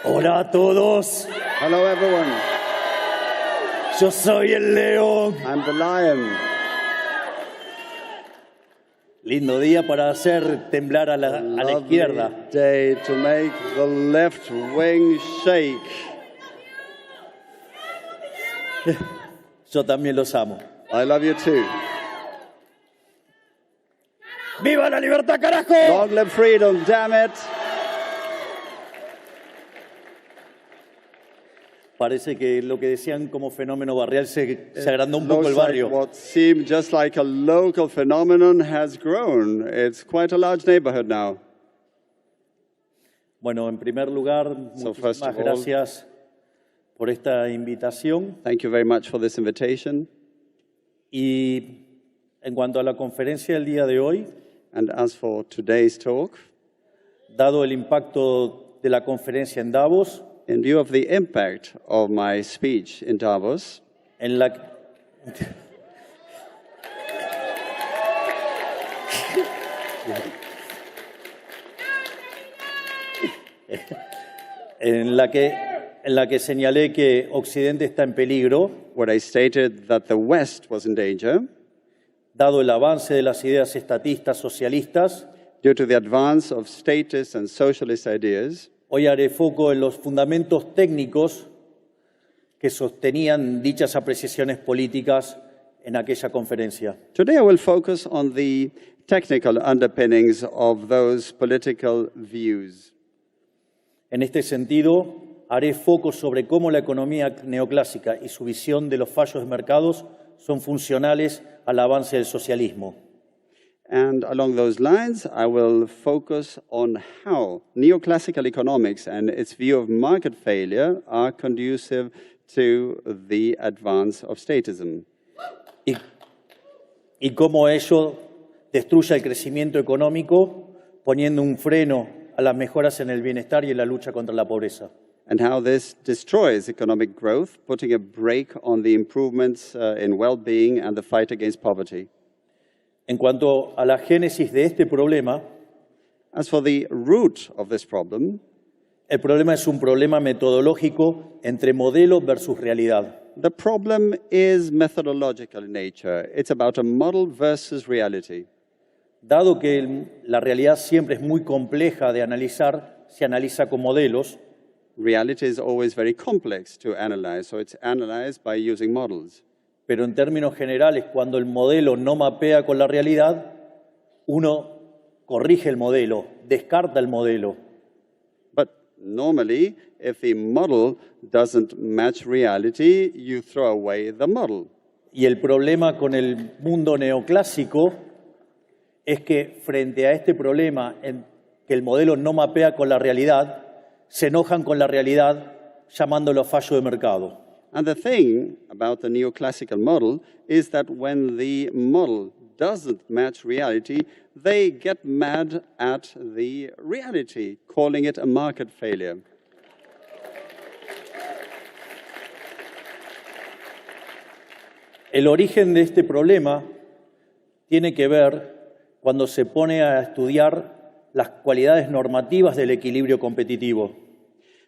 Hola a todos, Hello, everyone. yo soy el león. I'm the lion. Lindo día para hacer temblar a la izquierda. Lovely day to make the left wing shake. Yo también los amo. I love you too. ¡Viva la libertad, carajo! Long live freedom, damn it. Parece que lo que decían como fenómeno barrial se agrandó un poco Looks el like barrio. what seemed just like a local phenomenon has grown. It's quite a large neighborhood now. Bueno, en primer lugar, So first muchísimas of all- gracias por esta invitación. Thank you very much for this invitation. Y en cuanto a la conferencia del día de hoy, And as for today's talk, dado el impacto de la conferencia en Davos, in view of the impact of my speech in Davos, en la en la que señalé que Occidente está en peligro, where I stated that the West was in danger dado el avance de las ideas estatistas socialistas, due to the advance of statist and socialist ideas. hoy haré foco en los fundamentos técnicos que sostenían dichas apreciaciones políticas en aquella conferencia. Today I will focus on the technical underpinnings of those political views. En este sentido, haré foco sobre cómo la economía neoclásica y su visión de los fallos de mercados son funcionales al avance del socialismo. And along those lines, I will focus on how neoclassical economics and its view of market failure are conducive to the advance of statism, Y cómo ello destruye el crecimiento económico, poniendo un freno a las mejoras en el bienestar y en la lucha contra la pobreza. and how this destroys economic growth, putting a brake on the improvements in well-being and the fight against poverty. En cuanto a la génesis de este problema, As for the root of this problem, el problema es un problema metodológico entre modelo versus realidad. the problem is methodological in nature. It's about a model versus reality. Dado que la realidad siempre es muy compleja de analizar, se analiza con modelos, Reality is always very complex to analyze, so it's analyzed by using models. pero en términos generales, cuando el modelo no mapea con la realidad, uno corrige el modelo, descarta el modelo. But normally, if the model doesn't match reality, you throw away the model. Y el problema con el mundo neoclásico es que frente a este problema en que el modelo no mapea con la realidad, se enojan con la realidad llamándolo fallo de mercado. And the thing about the neoclassical model is that when the model doesn't match reality, they get mad at the reality, calling it a market failure. El origen de este problema tiene que ver cuando se pone a estudiar las cualidades normativas del equilibrio competitivo.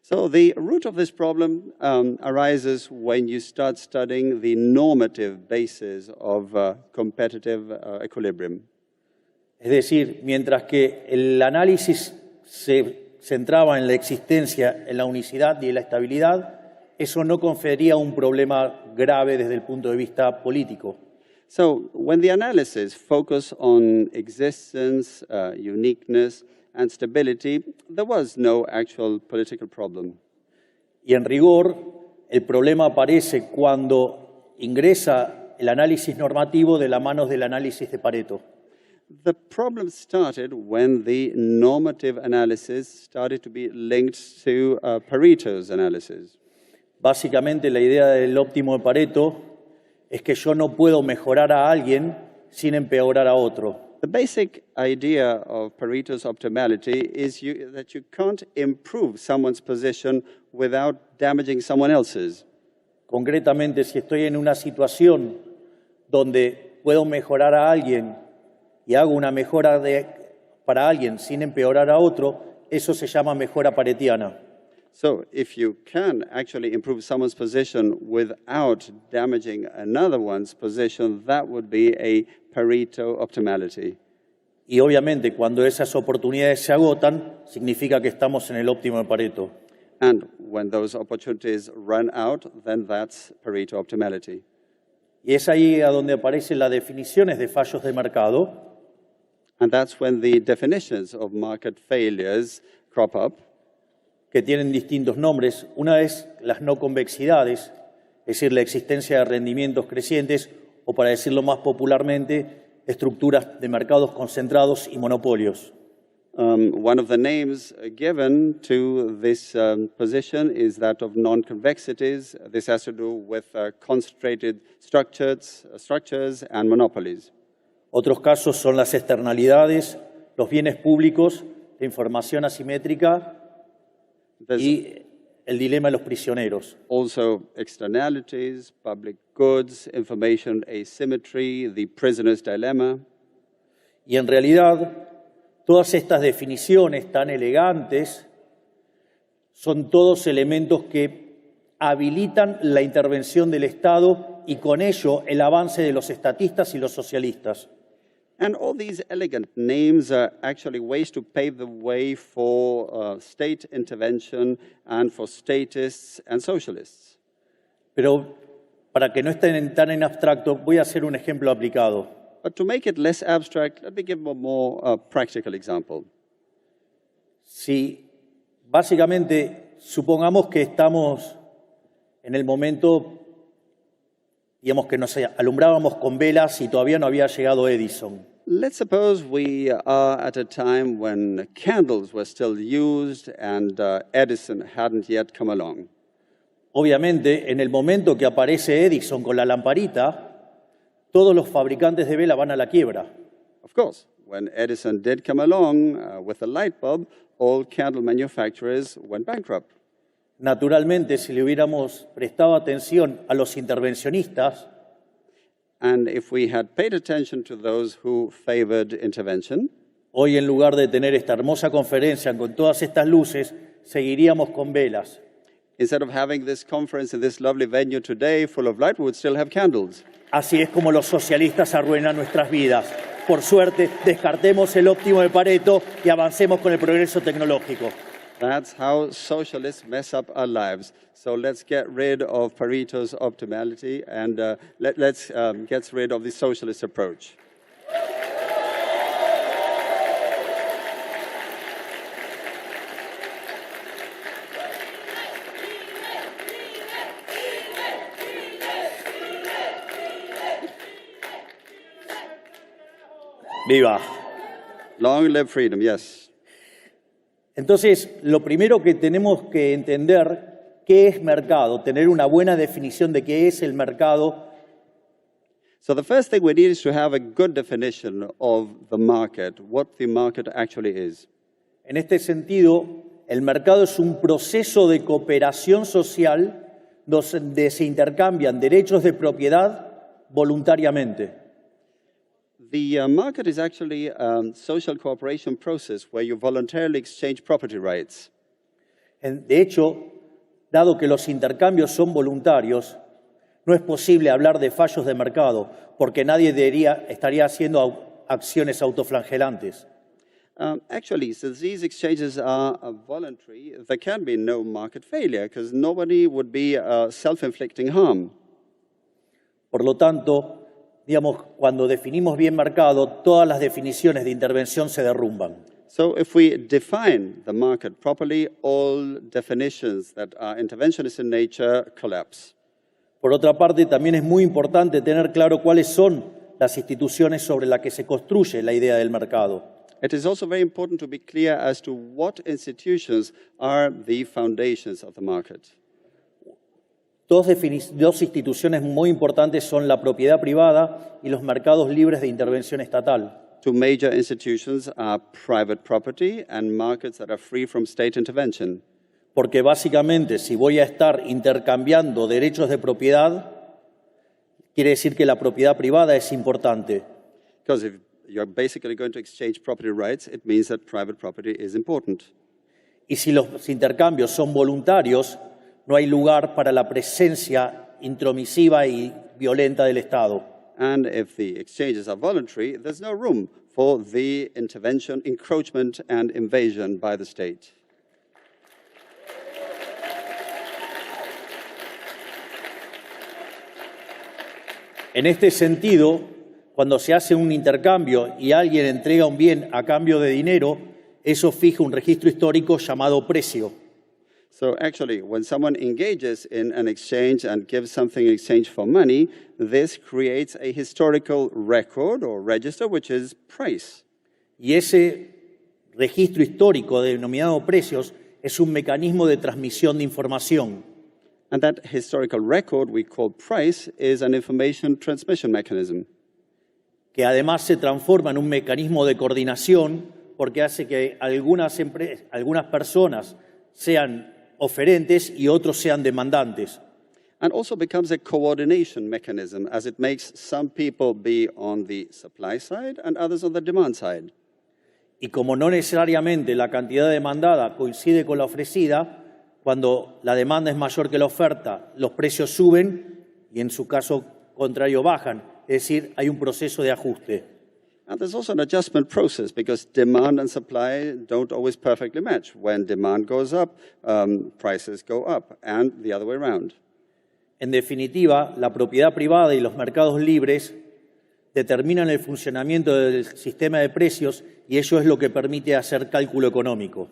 So the root of this problem arises when you start studying the normative basis of competitive equilibrium. Es decir, mientras que el análisis se centraba en la existencia, en la unicidad y en la estabilidad, eso no confería un problema grave desde el punto de vista político. So when the analysis focused on existence, uniqueness, and stability, there was no actual political problem. Y en rigor, el problema aparece cuando ingresa el análisis normativo de la mano del análisis de Pareto. The problem started when the normative analysis started to be linked to Pareto's analysis. Básicamente, la idea del óptimo de Pareto es que yo no puedo mejorar a alguien sin empeorar a otro. The basic idea of Pareto's optimality is that you can't improve someone's position without damaging someone else's. Concretamente, si estoy en una situación donde puedo mejorar a alguien y hago una mejora para alguien sin empeorar a otro, eso se llama mejora paretiana. So if you can actually improve someone's position without damaging another one's position, that would be a Pareto optimality. Y obviamente cuando esas oportunidades se agotan, significa que estamos en el óptimo de Pareto. And when those opportunities run out, then that's Pareto optimality. Y es ahí a donde aparecen las definiciones de fallos de mercado, And that's when the definitions of market failures crop up. que tienen distintos nombres. Una es las no convexidades, es decir, la existencia de rendimientos crecientes, o para decirlo más popularmente, estructuras de mercados concentrados y monopolios. One of the names given to this position is that of non-convexities. This has to do with concentrated structures and monopolies. Otros casos son las externalidades, los bienes públicos, la información asimétrica y el dilema de los prisioneros. Also externalities, public goods, information asymmetry, the prisoner's dilemma. Y en realidad, todas estas definiciones tan elegantes son todos elementos que habilitan la intervención del Estado y con ello el avance de los estatistas y los socialistas. And all these elegant names are actually ways to pave the way for state intervention and for statists and socialists. Pero para que no estén tan en abstracto, voy a hacer un ejemplo aplicado. But to make it less abstract, let me give a more practical example. Si básicamente supongamos que estamos en el momento, digamos que nos alumbrábamos con velas y todavía no había llegado Edison. Let's suppose we are at a time when candles were still used and Edison hadn't yet come along. Obviamente, en el momento que aparece Edison con la lamparita, todos los fabricantes de vela van a la quiebra. Of course, when Edison did come along with a light bulb, all candle manufacturers went bankrupt. Naturalmente, si le hubiéramos prestado atención a los intervencionistas, And if we had paid attention to those who favored intervention, hoy en lugar de tener esta hermosa conferencia con todas estas luces, seguiríamos con velas. instead of having this conference in this lovely venue today full of light, we would still have candles. Así es como los socialistas arruinan nuestras vidas. Por suerte, descartemos el óptimo de Pareto y avancemos con el progreso tecnológico. That's how socialists mess up our lives. So let's get rid of Pareto's optimality and let's get rid of the socialist approach. ¡Viva! Long live freedom, yes. Entonces, lo primero que tenemos que entender, ¿qué es mercado? Tener una buena definición de qué es el mercado. So the first thing we need is to have a good definition of the market, what the market actually is. En este sentido, el mercado es un proceso de cooperación social donde se intercambian derechos de propiedad voluntariamente. The market is actually a social cooperation process where you voluntarily exchange property rights. De hecho, dado que los intercambios son voluntarios, no es posible hablar de fallos de mercado, porque nadie estaría haciendo acciones autoflagelantes. Actually, since these exchanges are voluntary, there can be no market failure because nobody would be self-inflicting harm. Por lo tanto, digamos, cuando definimos bien mercado, todas las definiciones de intervención se derrumban. So if we define the market properly, all definitions that are interventionist in nature collapse. Por otra parte, también es muy importante tener claro cuáles son las instituciones sobre las que se construye la idea del mercado. It is also very important to be clear as to what institutions are the foundations of the market. Dos instituciones muy importantes son la propiedad privada y los mercados libres de intervención estatal. Two major institutions are private property and markets that are free from state intervention. Porque básicamente, si voy a estar intercambiando derechos de propiedad, quiere decir que la propiedad privada es importante. Because if you're basically going to exchange property rights, it means that private property is important. Y si los intercambios son voluntarios, no hay lugar para la presencia intromisiva y violenta del Estado. And if the exchanges are voluntary, there's no room for the intervention, encroachment, and invasion by the state. En este sentido, cuando se hace un intercambio y alguien entrega un bien a cambio de dinero, eso fija un registro histórico llamado precio. So actually, when someone engages in an exchange and gives something in exchange for money, this creates a historical record or register, which is price. Y ese registro histórico denominado precios es un mecanismo de transmisión de información. And that historical record we call price is an information transmission mechanism. Que además se transforma en un mecanismo de coordinación porque hace que algunas personas sean oferentes y otros sean demandantes. And also becomes a coordination mechanism as it makes some people be on the supply side and others on the demand side. Y como no necesariamente la cantidad demandada coincide con la ofrecida, cuando la demanda es mayor que la oferta, los precios suben y en su caso contrario bajan. Es decir, hay un proceso de ajuste. And there's also an adjustment process because demand and supply don't always perfectly match. When demand goes up, prices go up, and the other way around. En definitiva, la propiedad privada y los mercados libres determinan el funcionamiento del sistema de precios y ello es lo que permite hacer cálculo económico.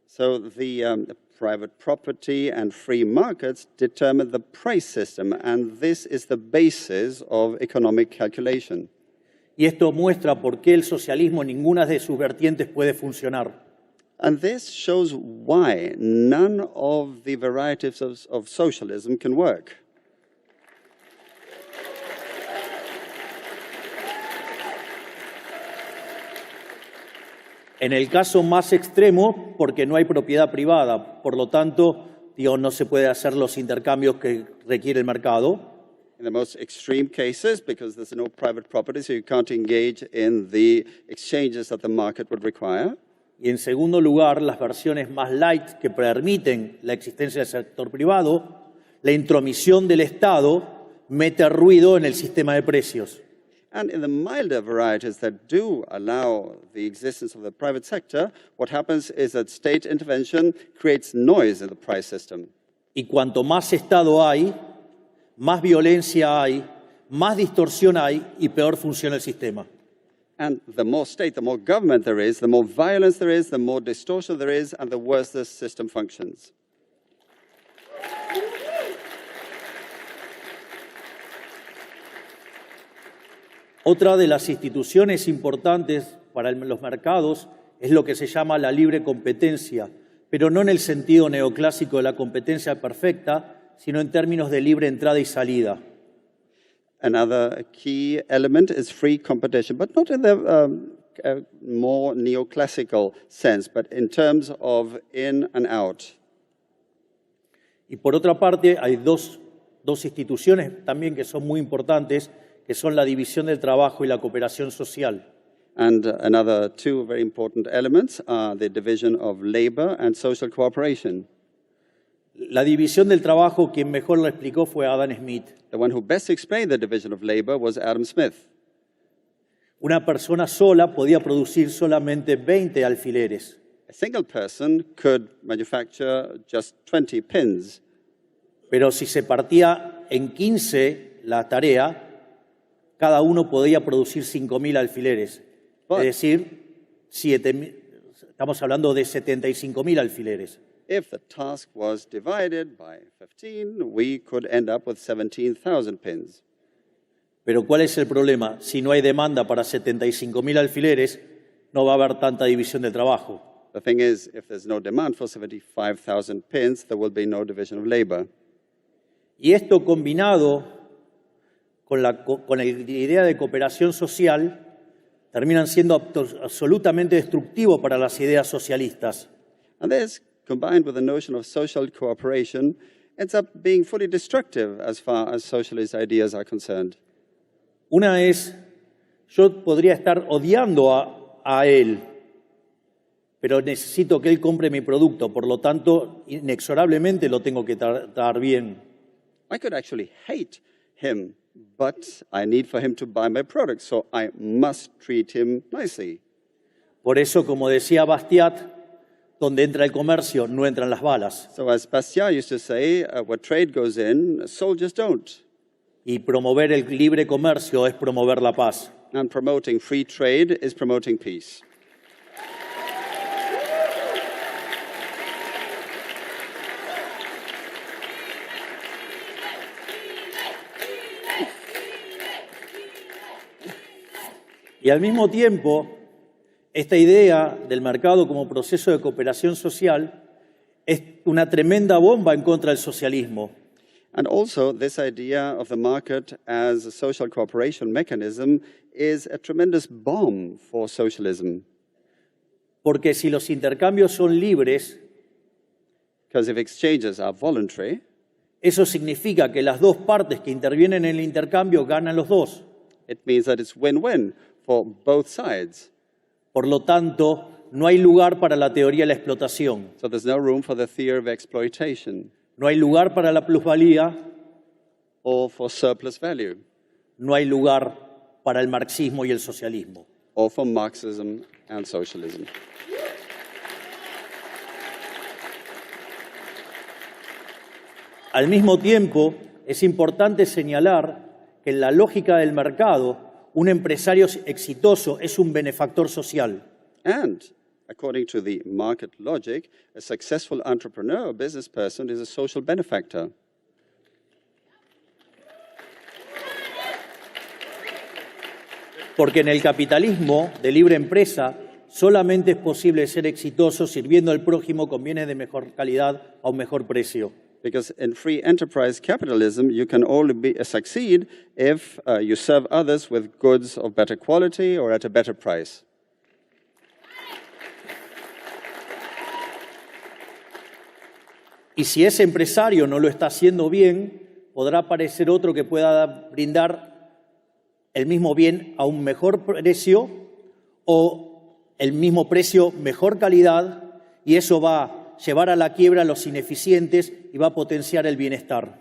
So the private property and free markets determine the price system, and this is the basis of economic calculation. Y esto muestra por qué el socialismo en ninguna de sus vertientes puede funcionar. And this shows why none of the varieties of socialism can work. En el caso más extremo, porque no hay propiedad privada, por lo tanto, no se puede hacer los intercambios que requiere el mercado. In the most extreme cases, because there's no private property, so you can't engage in the exchanges that the market would require. Y en segundo lugar, las versiones más light que permiten la existencia del sector privado, la intromisión del Estado mete ruido en el sistema de precios. And in the milder varieties that do allow the existence of the private sector, what happens is that state intervention creates noise in the price system. Y cuanto más Estado hay, más violencia hay, más distorsión hay y peor funciona el sistema. And the more state, the more government there is, the more violence there is, the more distortion there is, and the worse the system functions. Otra de las instituciones importantes para los mercados es lo que se llama la libre competencia, pero no en el sentido neoclásico de la competencia perfecta, sino en términos de libre entrada y salida. Another key element is free competition, but not in the more neoclassical sense, but in terms of in and out. Y por otra parte, hay dos instituciones también que son muy importantes, que son la división del trabajo y la cooperación social. And another two very important elements are the division of labor and social cooperation. La división del trabajo, quien mejor lo explicó fue Adam Smith. The one who best explained the division of labor was Adam Smith. Una persona sola podía producir solamente 20 alfileres. A single person could manufacture just 20 pins. Pero si se partía en 15 la tarea, cada uno podía producir 5.000 alfileres. Es decir, estamos hablando de 75.000 alfileres. If the task was divided by 15, we could end up with 17,000 pins. Pero ¿cuál es el problema? Si no hay demanda para 75.000 alfileres, no va a haber tanta división del trabajo. The thing is, if there's no demand for 75,000 pins, there will be no division of labor. Y esto combinado con la idea de cooperación social, terminan siendo absolutamente destructivos para las ideas socialistas. And this, combined with the notion of social cooperation, ends up being fully destructive as far as socialist ideas are concerned. Una es, yo podría estar odiando a él, pero necesito que él compre mi producto, por lo tanto, inexorablemente lo tengo que tratar bien. I could actually hate him, but I need for him to buy my product, so I must treat him nicely. Por eso, como decía Bastiat, donde entra el comercio, no entran las balas. So as Bastiat used to say, where trade goes in, soldiers don't. Y promover el libre comercio es promover la paz. And promoting free trade is promoting peace. Y al mismo tiempo, esta idea del mercado como proceso de cooperación social es una tremenda bomba en contra del socialismo. And also, this idea of the market as a social cooperation mechanism is a tremendous bomb for socialism. Porque si los intercambios son libres, Because if exchanges are voluntary, eso significa que las dos partes que intervienen en el intercambio ganan los dos. it means that it's win-win for both sides. Por lo tanto, no hay lugar para la teoría de la explotación, So there's no room for the theory of exploitation no hay lugar para la plusvalía, or for surplus value no hay lugar para el marxismo y el socialismo. or for Marxism and socialism. Al mismo tiempo, es importante señalar que en la lógica del mercado, un empresario exitoso es un benefactor social. And according to the market logic, a successful entrepreneur or business person is a social benefactor. Porque en el capitalismo de libre empresa solamente es posible ser exitoso sirviendo al prójimo con bienes de mejor calidad a un mejor precio. Because in free enterprise capitalism, you can only succeed if you serve others with goods of better quality or at a better price. Y si ese empresario no lo está haciendo bien, podrá aparecer otro que pueda brindar el mismo bien a un mejor precio o el mismo precio, mejor calidad, y eso va a llevar a la quiebra a los ineficientes y va a potenciar el bienestar.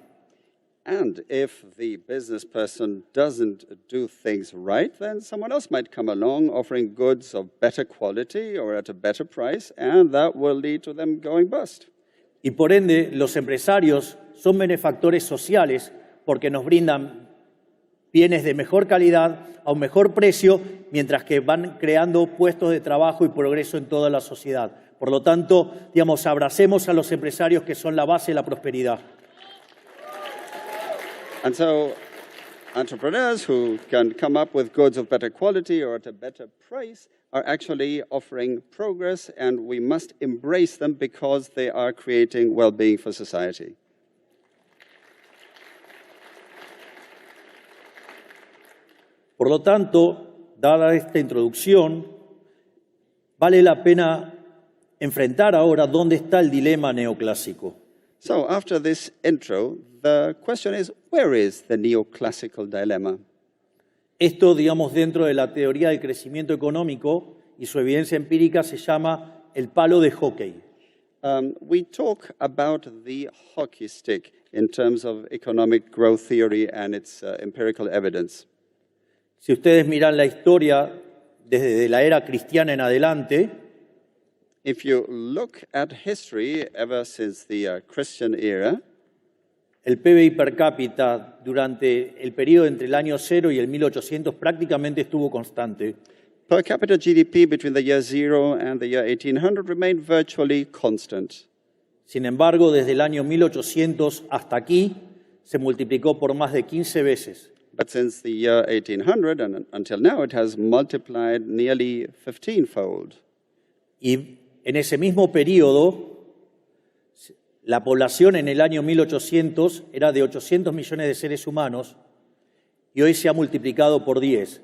And if the business person doesn't do things right, then someone else might come along offering goods of better quality or at a better price, and that will lead to them going bust. Y por ende, los empresarios son benefactores sociales porque nos brindan bienes de mejor calidad a un mejor precio, mientras que van creando puestos de trabajo y progreso en toda la sociedad. Por lo tanto, digamos, abracemos a los empresarios que son la base de la prosperidad. And so entrepreneurs who can come up with goods of better quality or at a better price are actually offering progress, and we must embrace them because they are creating well-being for society. Por lo tanto, dada esta introducción, vale la pena enfrentar ahora dónde está el dilema neoclásico. So after this intro, the question is, where is the neoclassical dilemma? Esto, digamos, dentro de la teoría del crecimiento económico y su evidencia empírica se llama el palo de hockey. We talk about the hockey stick in terms of economic growth theory and its empirical evidence. Si ustedes miran la historia desde la era cristiana en adelante, If you look at history ever since the Christian era, el PBI per cápita durante el periodo entre el año 0 y el 1800 prácticamente estuvo constante. per capita GDP between the year 0 and the year 1800 remained virtually constant. Sin embargo, desde el año 1800 hasta aquí se multiplicó por más de 15 veces. But since the year 1800 and until now, it has multiplied nearly 15-fold. Y en ese mismo periodo, la población en el año 1800 era de 800 millones de seres humanos y hoy se ha multiplicado por 10.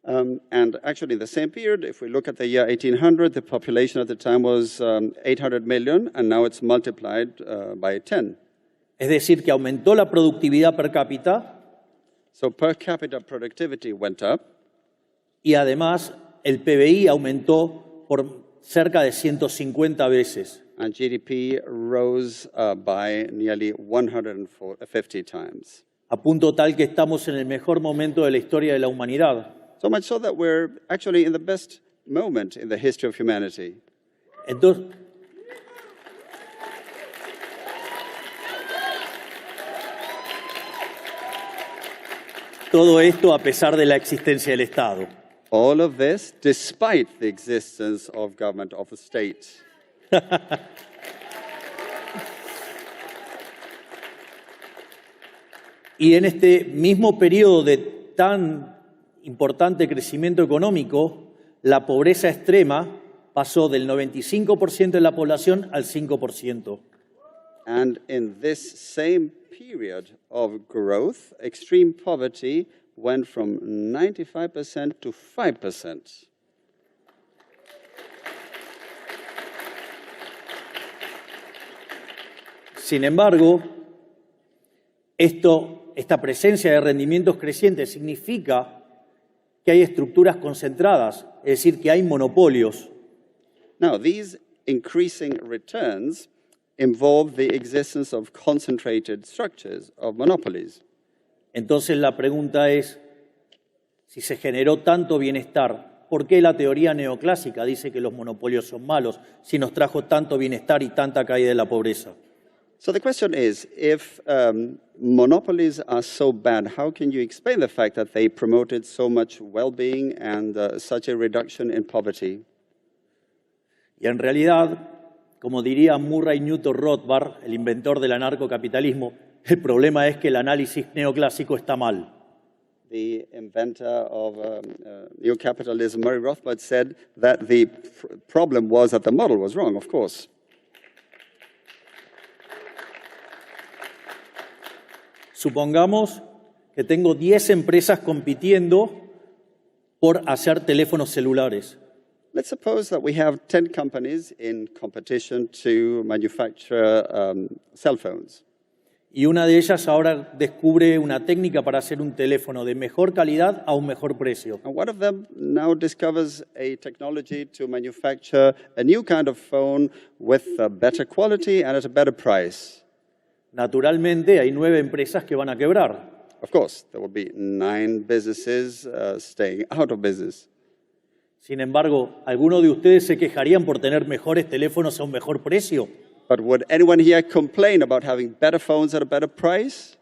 And actually, in the same period, if we look at the year 1800, the population at the time was 800 million, and now it's multiplied by 10. Es decir, que aumentó la productividad per cápita So per capita productivity went up, y además el PBI aumentó por cerca de 150 veces. And GDP rose by nearly 150 times. A punto tal que estamos en el mejor momento de la historia de la humanidad. So much so that we're actually in the best moment in the history of humanity. Entonces, todo esto a pesar de la existencia del Estado. All of this despite the existence of government, of the state. Y en este mismo periodo de tan importante crecimiento económico, la pobreza extrema pasó del 95% de la población al 5%. And in this same period of growth, extreme poverty went from 95% to 5%. Sin embargo, esta presencia de rendimientos crecientes significa que hay estructuras concentradas, es decir, que hay monopolios. Now, these increasing returns involve the existence of concentrated structures, of monopolies. Entonces la pregunta es, si se generó tanto bienestar, ¿por qué la teoría neoclásica dice que los monopolios son malos si nos trajo tanto bienestar y tanta caída de la pobreza? So the question is, if monopolies are so bad, how can you explain the fact that they promoted so much well-being and such a reduction in poverty? Y en realidad, como diría Murray Newton Rothbard, el inventor del anarcocapitalismo, el problema es que el análisis neoclásico está mal. The inventor of neocapitalism, Murray Rothbard, said that the problem was that the model was wrong, of course. Supongamos que tengo 10 empresas compitiendo por hacer teléfonos celulares. Let's suppose that we have 10 companies in competition to manufacture cell phones. Y una de ellas ahora descubre una técnica para hacer un teléfono de mejor calidad a un mejor precio. And one of them now discovers a technology to manufacture a new kind of phone with a better quality and at a better price. Naturalmente, hay 9 empresas que van a quebrar. Of course, there will be 9 businesses staying out of business. Sin embargo, ¿alguno de ustedes se quejarían por tener mejores teléfonos a un mejor precio? But would anyone here complain about having better phones at a better price?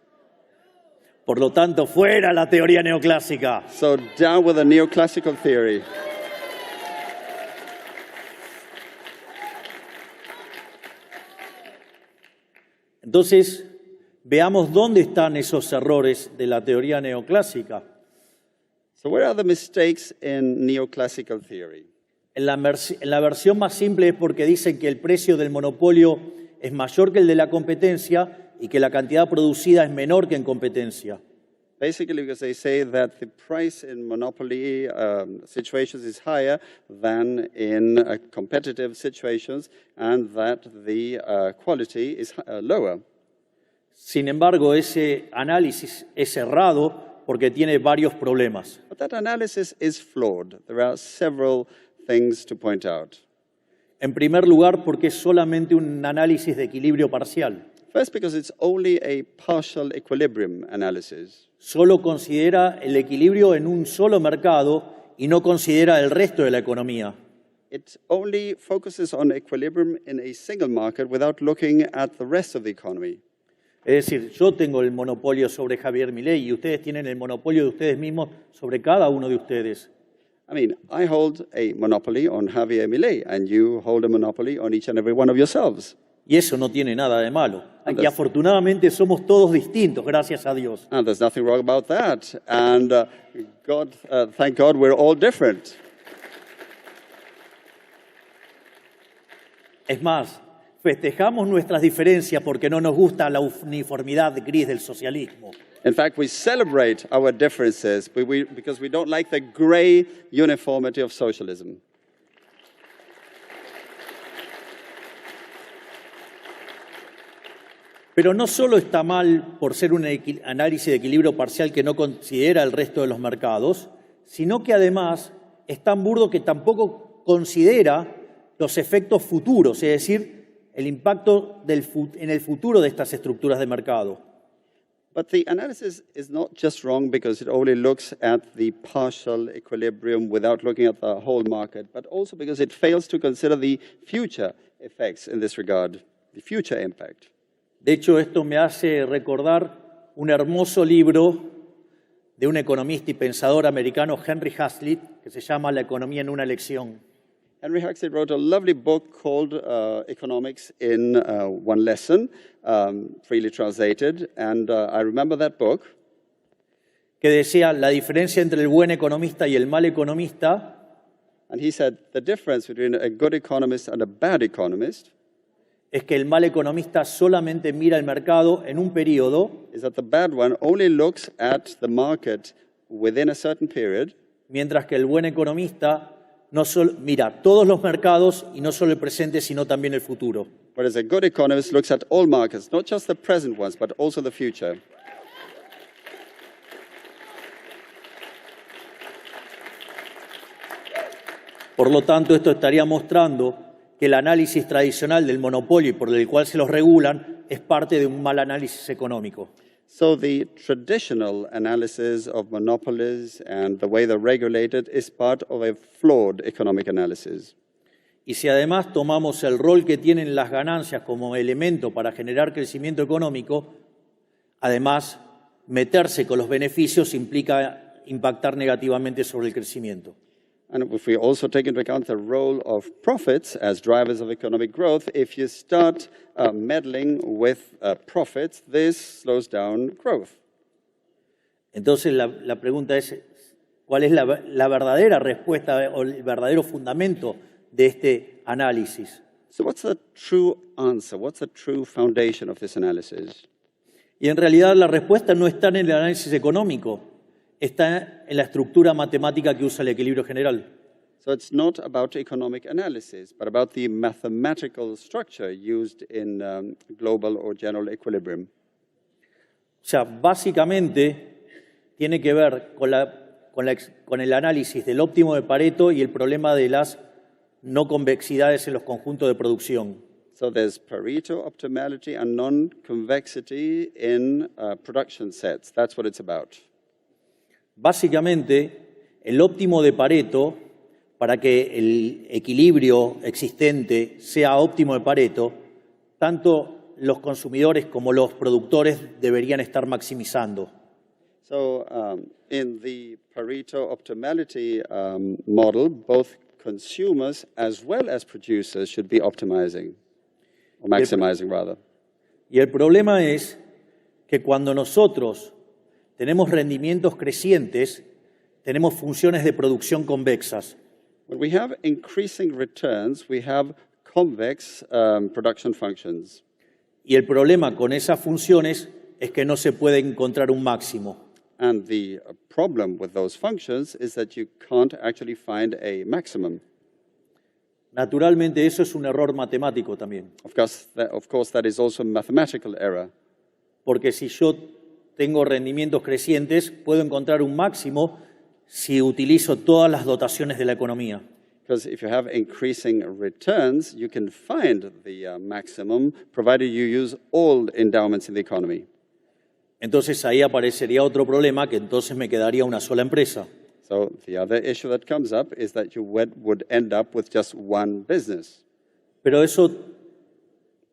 Por lo tanto, fuera la teoría neoclásica. So down with the neoclassical theory. Entonces, veamos dónde están esos errores de la teoría neoclásica. So where are the mistakes in neoclassical theory? En la versión más simple es porque dicen que el precio del monopolio es mayor que el de la competencia y que la cantidad producida es menor que en competencia. Basically, because they say that the price in monopoly situations is higher than in competitive situations, and that the quality is lower. Sin embargo, ese análisis es errado porque tiene varios problemas. But that analysis is flawed. There are several things to point out. En primer lugar, porque es solamente un análisis de equilibrio parcial. First, because it's only a partial equilibrium analysis. Solo considera el equilibrio en un solo mercado y no considera el resto de la economía. It only focuses on equilibrium in a single market without looking at the rest of the economy. Es decir, yo tengo el monopolio sobre Javier Milei y ustedes tienen el monopolio de ustedes mismos sobre cada uno de ustedes. I mean, I hold a monopoly on Javier Milei, and you hold a monopoly on each and every one of yourselves. Y eso no tiene nada de malo. Aquí afortunadamente somos todos distintos, gracias a Dios. And there's nothing wrong about that. And thank God, we're all different. Es más, festejamos nuestras diferencias porque no nos gusta la uniformidad gris del socialismo. In fact, we celebrate our differences because we don't like the gray uniformity of socialism. Pero no solo está mal por ser un análisis de equilibrio parcial que no considera el resto de los mercados, sino que además es tan burdo que tampoco considera los efectos futuros, es decir, el impacto en el futuro de estas estructuras de mercado. But the analysis is not just wrong because it only looks at the partial equilibrium without looking at the whole market, but also because it fails to consider the future effects in this regard, the future impact. De hecho, esto me hace recordar un hermoso libro de un economista y pensador americano, Henry Hazlitt, que se llama La economía en una lección. Henry Hazlitt wrote a lovely book called Economics in One Lesson, freely translated, and I remember that book. Que decía la diferencia entre el buen economista y el mal economista And he said the difference between a good economist and a bad economist es que el mal economista solamente mira el mercado en un periodo, is that the bad one only looks at the market within a certain period, mientras que el buen economista no solo mira todos los mercados y no solo el presente, sino también el futuro. whereas a good economist looks at all markets, not just the present ones, but also the future. Por lo tanto, esto estaría mostrando que el análisis tradicional del monopolio y por el cual se los regulan es parte de un mal análisis económico. So the traditional analysis of monopolies and the way they're regulated is part of a flawed economic analysis. Y si además tomamos el rol que tienen las ganancias como elemento para generar crecimiento económico, además, meterse con los beneficios implica impactar negativamente sobre el crecimiento. And if we also take into account the role of profits as drivers of economic growth, if you start meddling with profits, this slows down growth. Entonces la pregunta es, ¿cuál es la verdadera respuesta o el verdadero fundamento de este análisis? So what's the true answer? What's the true foundation of this analysis? Y en realidad la respuesta no está en el análisis económico, está en la estructura matemática que usa el equilibrio general. So it's not about economic analysis, but about the mathematical structure used in global or general equilibrium. O sea, básicamente tiene que ver con el análisis del óptimo de Pareto y el problema de las no convexidades en los conjuntos de producción. So there's Pareto optimality and non-convexity in production sets. That's what it's about. Básicamente, el óptimo de Pareto, para que el equilibrio existente sea óptimo de Pareto, tanto los consumidores como los productores deberían estar maximizando. So in the Pareto optimality model, both consumers as well as producers should be optimizing, or maximizing rather. Y el problema es que cuando nosotros tenemos rendimientos crecientes, tenemos funciones de producción convexas. When we have increasing returns, we have convex production functions. Y el problema con esas funciones es que no se puede encontrar un máximo. And the problem with those functions is that you can't actually find a maximum. Naturalmente, eso es un error matemático también. Of course, that is also a mathematical error. Porque si yo tengo rendimientos crecientes, puedo encontrar un máximo si utilizo todas las dotaciones de la economía. Because if you have increasing returns, you can find the maximum, provided you use all endowments in the economy. Entonces ahí aparecería otro problema, que entonces me quedaría una sola empresa. So the other issue that comes up is that you would end up with just one business. Pero eso,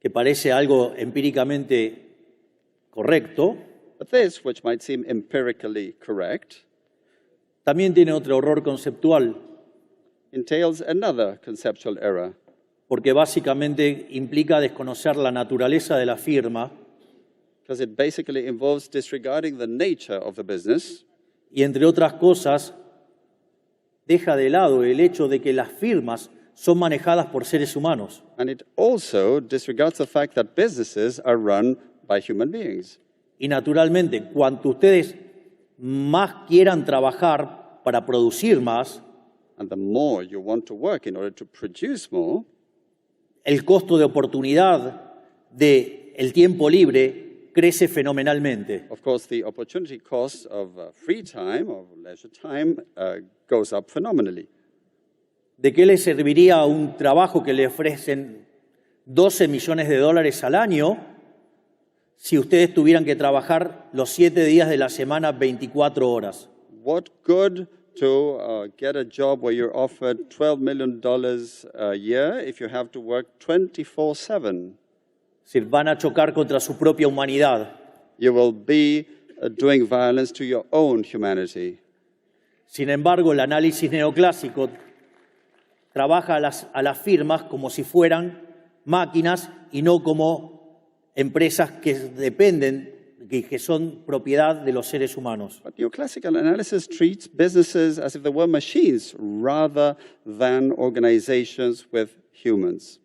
que parece algo empíricamente correcto, But this, which might seem empirically correct, también tiene otro error conceptual, entails another conceptual error. porque básicamente implica desconocer la naturaleza de la firma Because it basically involves disregarding the nature of the business, y, entre otras cosas, deja de lado el hecho de que las firmas son manejadas por seres humanos. and it also disregards the fact that businesses are run by human beings. Y naturalmente, cuanto ustedes más quieran trabajar para producir más, And the more you want to work in order to produce more, el costo de oportunidad del tiempo libre crece fenomenalmente. of course, the opportunity cost of free time, of leisure time, goes up phenomenally. ¿De qué le serviría un trabajo que le ofrecen 12 millones de dólares al año si ustedes tuvieran que trabajar los 7 días de la semana 24 horas? What good to get a job where you're offered $12 million a year if you have to work 24/7? Es decir, van a chocar contra su propia humanidad. You will be doing violence to your own humanity. Sin embargo, el análisis neoclásico trabaja a las firmas como si fueran máquinas y no como empresas que dependen, que son propiedad de los seres humanos. But neoclassical analysis treats businesses as if they were machines rather than organizations with humans.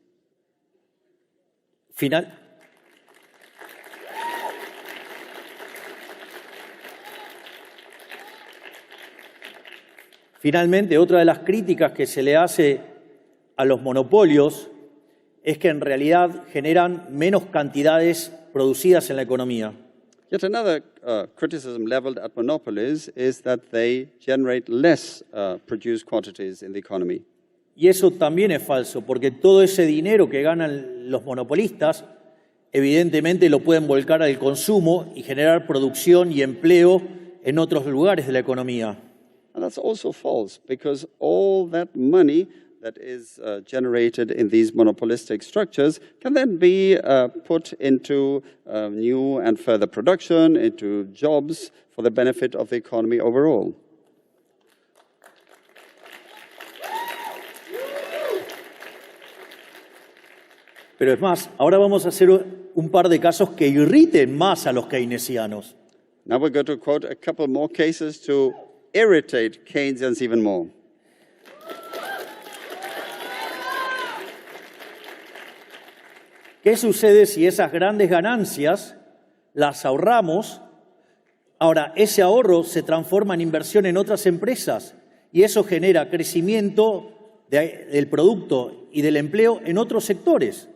Finalmente, otra de las críticas que se le hace a los monopolios es que en realidad generan menos cantidades producidas en la economía. Yet another criticism leveled at monopolies is that they generate less produced quantities in the economy. Y eso también es falso, porque todo ese dinero que ganan los monopolistas, evidentemente lo pueden volcar al consumo y generar producción y empleo en otros lugares de la economía. And that's also false, because all that money that is generated in these monopolistic structures can then be put into new and further production, into jobs for the benefit of the economy overall. Pero es más, ahora vamos a hacer un par de casos que irriten más a los keynesianos. Now we're going to quote a couple more cases to irritate Keynesians even more. ¿Qué sucede si esas grandes ganancias las ahorramos? Ahora, ese ahorro se transforma en inversión en otras empresas y eso genera crecimiento del producto y del empleo en otros sectores.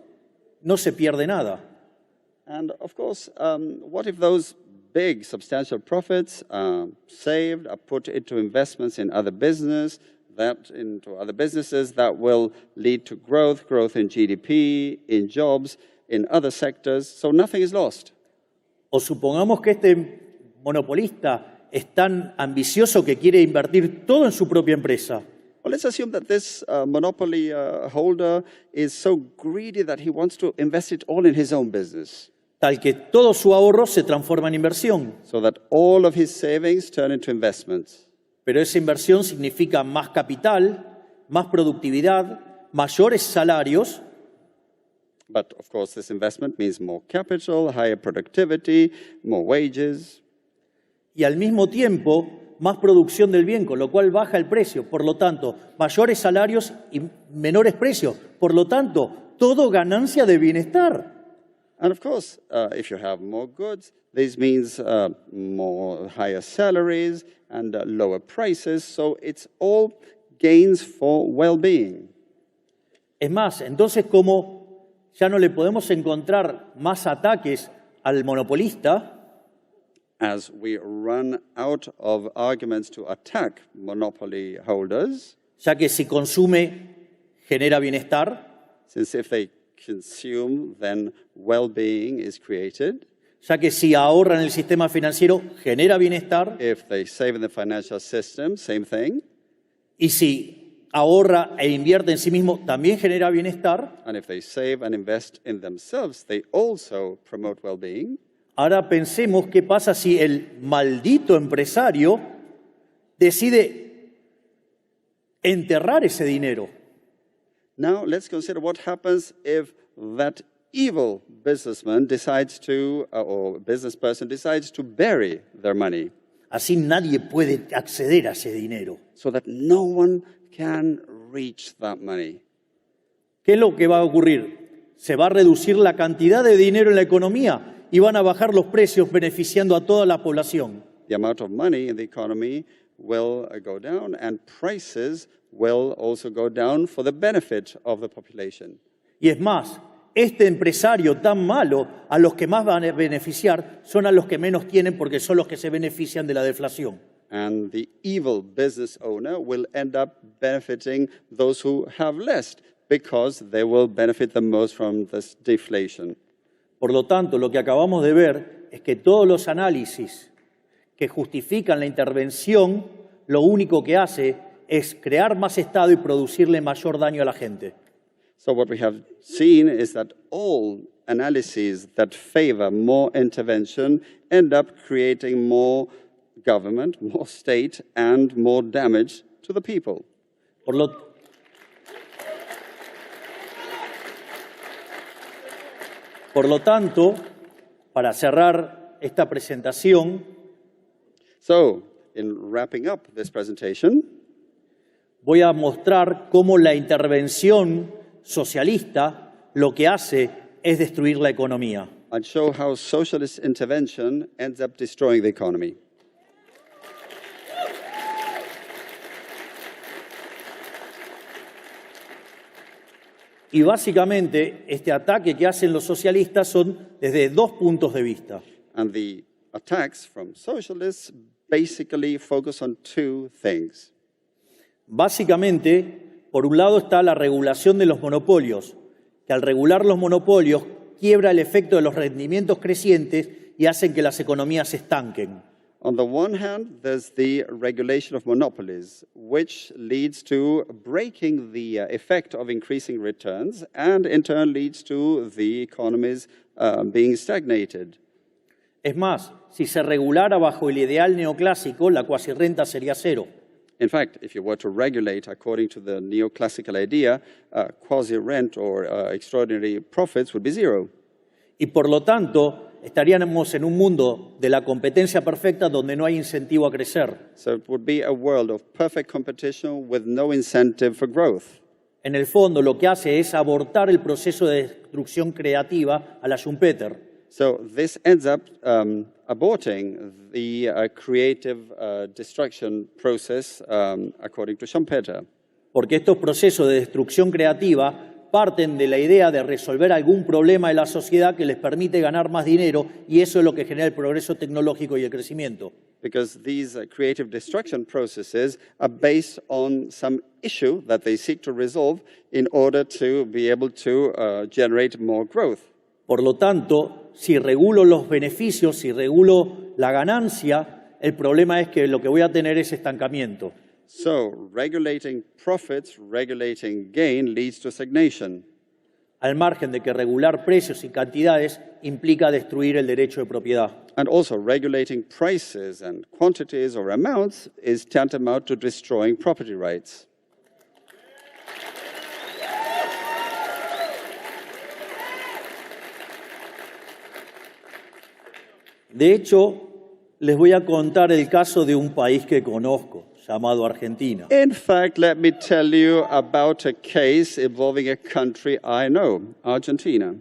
No se pierde nada. And of course, what if those big, substantial profits saved are put into investments in other businesses that will lead to growth in GDP, in jobs, in other sectors, so nothing is lost. O supongamos que este monopolista es tan ambicioso que quiere invertir todo en su propia empresa. Well, let's assume that this monopoly holder is so greedy that he wants to invest it all in his own business. Tal que todo su ahorro se transforma en inversión. So that all of his savings turn into investments. Pero esa inversión significa más capital, más productividad, mayores salarios. But of course, this investment means more capital, higher productivity, more wages. Y al mismo tiempo, más producción del bien, con lo cual baja el precio. Por lo tanto, mayores salarios y menores precios. Por lo tanto, todo ganancia de bienestar. And of course, if you have more goods, this means more higher salaries and lower prices. So it's all gains for well-being. Es más, entonces como ya no le podemos encontrar más ataques al monopolista, as we run out of arguments to attack monopoly holders, ya que si consume genera bienestar, since if they consume, then well-being is created. Ya que si ahorra en el sistema financiero genera bienestar. If they save in the financial system, same thing. Y si ahorra e invierte en sí mismo, también genera bienestar. And if they save and invest in themselves, they also promote well-being. Ahora pensemos qué pasa si el maldito empresario decide enterrar ese dinero. Now let's consider what happens if that evil businessman decides to, or business person decides to bury their money. Así nadie puede acceder a ese dinero. So that no one can reach that money. ¿Qué es lo que va a ocurrir? Se va a reducir la cantidad de dinero en la economía y van a bajar los precios beneficiando a toda la población. The amount of money in the economy will go down and prices will also go down for the benefit of the population. Y es más, este empresario tan malo, a los que más van a beneficiar son a los que menos tienen porque son los que se benefician de la deflación. And the evil business owner will end up benefiting those who have less because they will benefit the most from this deflation. Por lo tanto, lo que acabamos de ver es que todos los análisis que justifican la intervención, lo único que hace es crear más Estado y producirle mayor daño a la gente. So what we have seen is that all analyses that favor more intervention end up creating more government, more state, and more damage to the people. Por lo tanto, para cerrar esta presentación, So, in wrapping up this presentation, voy a mostrar cómo la intervención socialista lo que hace es destruir la economía. I'd show how socialist intervention ends up destroying the economy. Y básicamente este ataque que hacen los socialistas son desde dos puntos de vista. And the attacks from socialists basically focus on two things. Básicamente, por un lado está la regulación de los monopolios, que al regular los monopolios quiebra el efecto de los rendimientos crecientes y hacen que las economías se estanquen. On the one hand, there's the regulation of monopolies, which leads to breaking the effect of increasing returns and in turn leads to the economies being stagnated. Es más, si se regulara bajo el ideal neoclásico, la cuasirrenta sería cero. In fact, if you were to regulate according to the neoclassical idea, quasi-rent or extraordinary profits would be zero. Y por lo tanto, estaríamos en un mundo de la competencia perfecta donde no hay incentivo a crecer. So it would be a world of perfect competition with no incentive for growth. En el fondo, lo que hace es abortar el proceso de destrucción creativa a la Schumpeter. So this ends up aborting the creative destruction process according to Schumpeter. Porque estos procesos de destrucción creativa parten de la idea de resolver algún problema de la sociedad que les permite ganar más dinero y eso es lo que genera el progreso tecnológico y el crecimiento. Because these creative destruction processes are based on some issue that they seek to resolve in order to be able to generate more growth. Por lo tanto, si regulo los beneficios, si regulo la ganancia, el problema es que lo que voy a tener es estancamiento. So, regulating profits, regulating gain leads to stagnation. Al margen de que regular precios y cantidades implica destruir el derecho de propiedad. And also, regulating prices and quantities or amounts is tantamount to destroying property rights. De hecho, les voy a contar el caso de un país que conozco, llamado Argentina. In fact, let me tell you about a case involving a country I know, Argentina.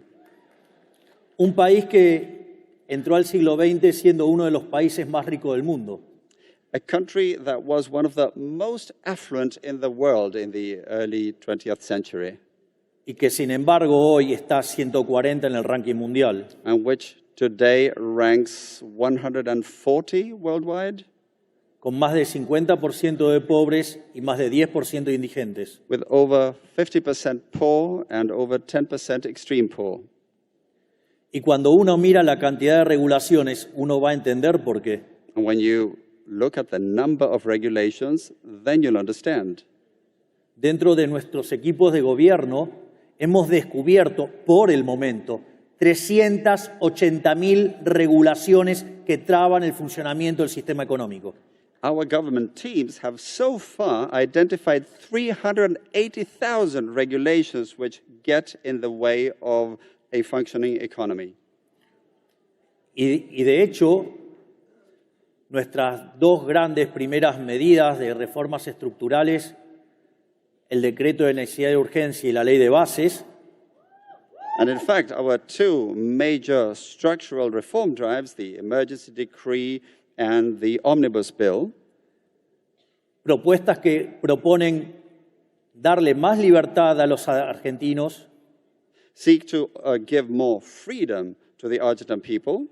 Un país que entró al siglo XX siendo uno de los países más ricos del mundo. A country that was one of the most affluent in the world in the early 20th century. Y que sin embargo hoy está 140 en el ranking mundial. And which today ranks 140 worldwide. Con más de 50% de pobres y más de 10% de indigentes. With over 50% poor and over 10% extreme poor. Y cuando uno mira la cantidad de regulaciones, uno va a entender por qué. And when you look at the number of regulations, then you'll understand. Dentro de nuestros equipos de gobierno, hemos descubierto, por el momento, 380.000 regulaciones que traban el funcionamiento del sistema económico. Our government teams have so far identified 380,000 regulations which get in the way of a functioning economy. Y de hecho, nuestras dos grandes primeras medidas de reformas estructurales, el decreto de necesidad de urgencia y la ley de bases, And in fact, our two major structural reform drives, the emergency decree and the omnibus bill, propuestas que proponen darle más libertad a los argentinos, seek to give more freedom to the Argentine people,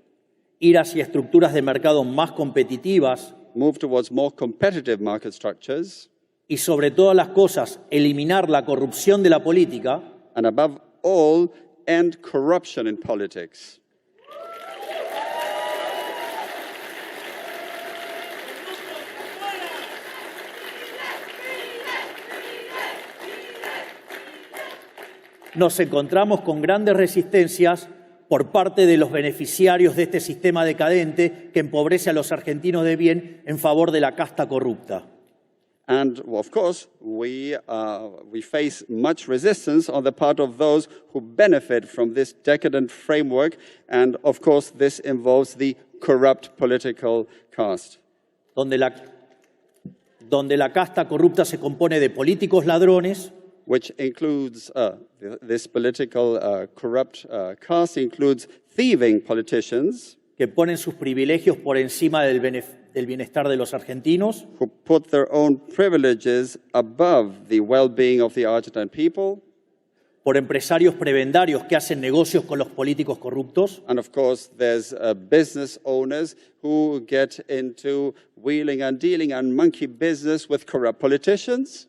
ir hacia estructuras de mercado más competitivas, move towards more competitive market structures, y sobre todas las cosas, eliminar la corrupción de la política, and above all, end corruption in politics. nos encontramos con grandes resistencias por parte de los beneficiarios de este sistema decadente que empobrece a los argentinos de bien en favor de la casta corrupta. And of course, we face much resistance on the part of those who benefit from this decadent framework. And of course, this involves the corrupt political caste. Donde la casta corrupta se compone de políticos ladrones, which includes, this political corrupt caste includes thieving politicians que ponen sus privilegios por encima del bienestar de los argentinos, who put their own privileges above the well-being of the Argentine people, por empresarios prebendarios que hacen negocios con los políticos corruptos, and of course there's business owners who get into wheeling and dealing and monkey business with corrupt politicians,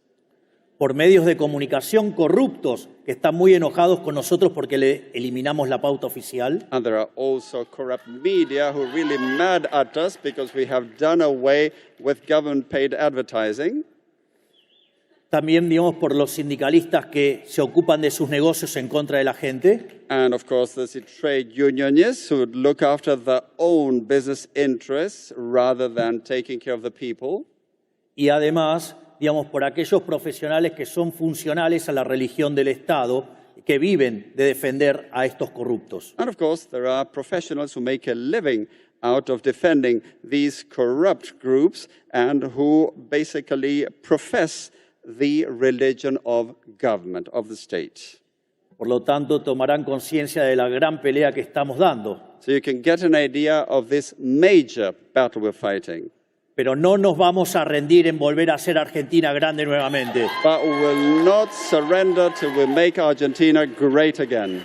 por medios de comunicación corruptos que están muy enojados con nosotros porque le eliminamos la pauta oficial, and there are also corrupt media who are really mad at us because we have done away with government-paid advertising. también, digamos, por los sindicalistas que se ocupan de sus negocios en contra de la gente, And of course, there's the trade unionists who look after their own business interests rather than taking care of the people. y además, digamos, por aquellos profesionales que son funcionales a la religión del Estado, que viven de defender a estos corruptos. And of course, there are professionals who make a living out of defending these corrupt groups and who basically profess the religion of government, of the state. Por lo tanto, tomarán conciencia de la gran pelea que estamos dando. So you can get an idea of this major battle we're fighting. Pero no nos vamos a rendir en volver a ser Argentina grande nuevamente. But we will not surrender till we make Argentina great again.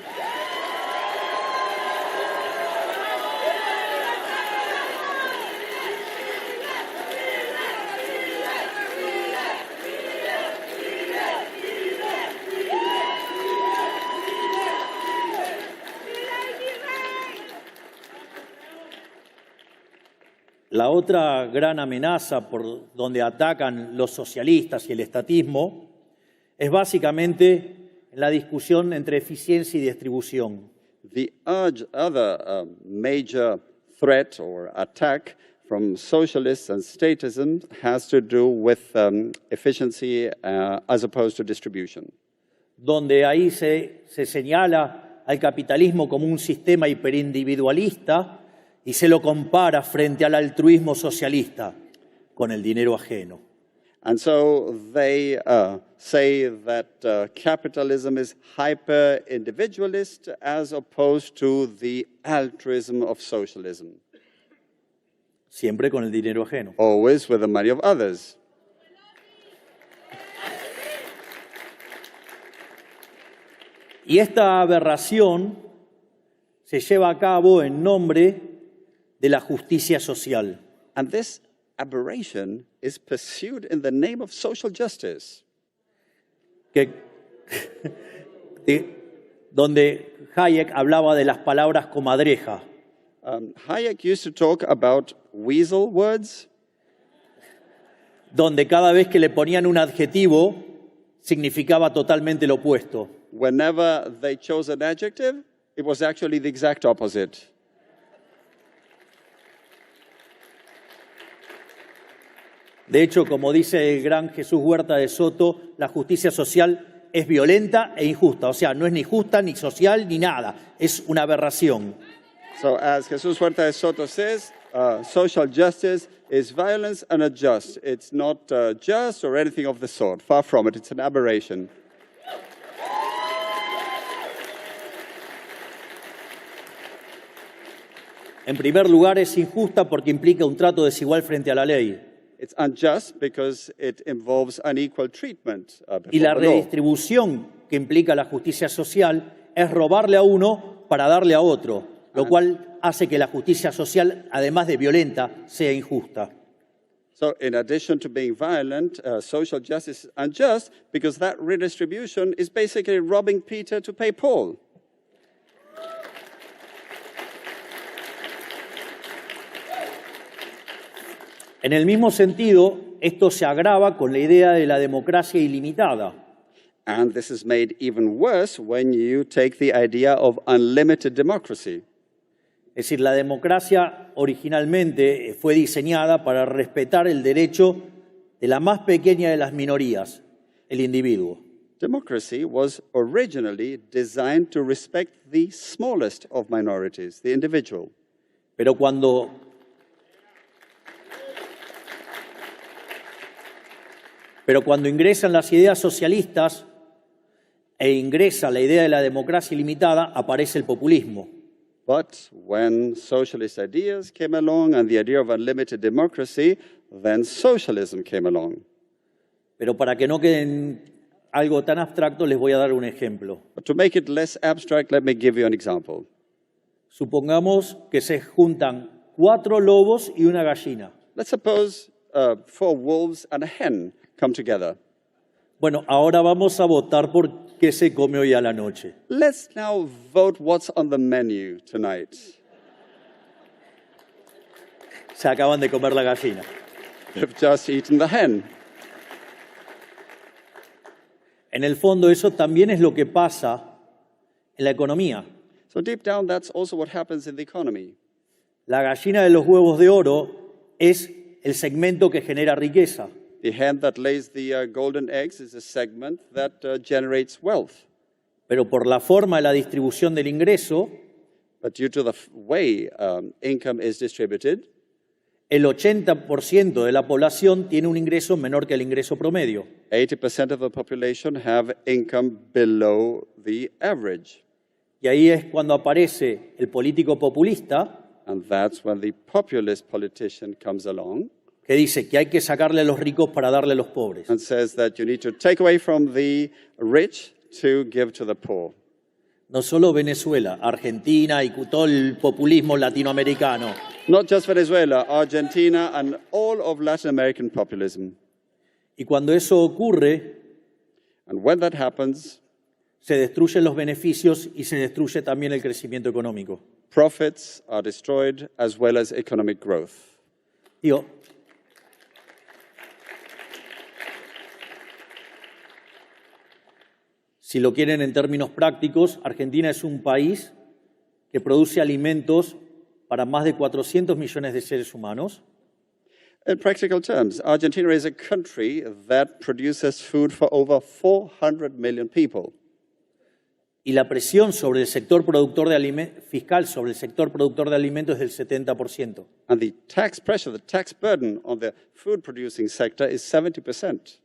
La otra gran amenaza por donde atacan los socialistas y el estatismo es básicamente la discusión entre eficiencia y distribución. The other major threat or attack from socialists and statism has to do with efficiency as opposed to distribution. Donde ahí se señala al capitalismo como un sistema hiperindividualista y se lo compara frente al altruismo socialista con el dinero ajeno. And so they say that capitalism is hyper-individualist as opposed to the altruism of socialism, Siempre con el dinero ajeno. always with the money of others. Y esta aberración se lleva a cabo en nombre de la justicia social. And this aberration is pursued in the name of social justice. Donde Hayek hablaba de las palabras comadreja, Hayek used to talk about weasel words, donde cada vez que le ponían un adjetivo significaba totalmente lo opuesto. whenever they chose an adjective, it was actually the exact opposite. De hecho, como dice el gran Jesús Huerta de Soto, la justicia social es violenta e injusta. O sea, no es ni justa, ni social, ni nada. Es una aberración. So as Jesus Huerta de Soto says, social justice is violence and unjust. It's not just or anything of the sort. Far from it. It's an aberration. En primer lugar, es injusta porque implica un trato desigual frente a la ley. It's unjust because it involves unequal treatment Y before la the law. redistribución que implica la justicia social es robarle a uno para darle a otro, lo cual hace que la justicia social, además de violenta, sea injusta. So in addition to being violent, social justice is unjust because that redistribution is basically robbing Peter to pay Paul. En el mismo sentido, esto se agrava con la idea de la democracia ilimitada. And this is made even worse when you take the idea of unlimited democracy. Es decir, la democracia originalmente fue diseñada para respetar el derecho de la más pequeña de las minorías, el individuo. Democracy was originally designed to respect the smallest of minorities, the individual. Pero cuando ingresan las ideas socialistas e ingresa la idea de la democracia ilimitada, aparece el populismo. But when socialist ideas came along and the idea of unlimited democracy, then socialism came along. Pero para que no quede en algo tan abstracto, les voy a dar un ejemplo. But to make it less abstract, let me give you an example. Supongamos que se juntan 4 lobos y una gallina. Let's suppose 4 wolves and a hen come together. Bueno, ahora vamos a votar por qué se come hoy a la noche. Let's now vote what's on the menu tonight. Se acaban de comer la gallina. They've just eaten the hen. En el fondo, eso también es lo que pasa en la economía. So deep down, that's also what happens in the economy. La gallina de los huevos de oro es el segmento que genera riqueza. The hen that lays the golden eggs is a segment that generates wealth. Pero por la forma de la distribución del ingreso, But due to the way income is distributed, el 80% de la población tiene un ingreso menor que el ingreso promedio. 80% of the population have income below the average. Y ahí es cuando aparece el político populista, And that's when the populist politician comes along que dice que hay que sacarle a los ricos para darle a los pobres. and says that you need to take away from the rich to give to the poor. No solo Venezuela, Argentina y todo el populismo latinoamericano. Not just Venezuela, Argentina, and all of Latin American populism. Y cuando eso ocurre, And when that happens, se destruyen los beneficios y se destruye también el crecimiento económico. profits are destroyed as well as economic growth. Digo, si lo quieren en términos prácticos, Argentina es un país que produce alimentos para más de 400 millones de seres humanos. In practical terms, Argentina is a country that produces food for over 400 million people. Y la presión sobre el sector productor de fiscal sobre el sector productor de alimentos es del 70%. And the tax pressure, the tax burden on the food producing sector is 70%.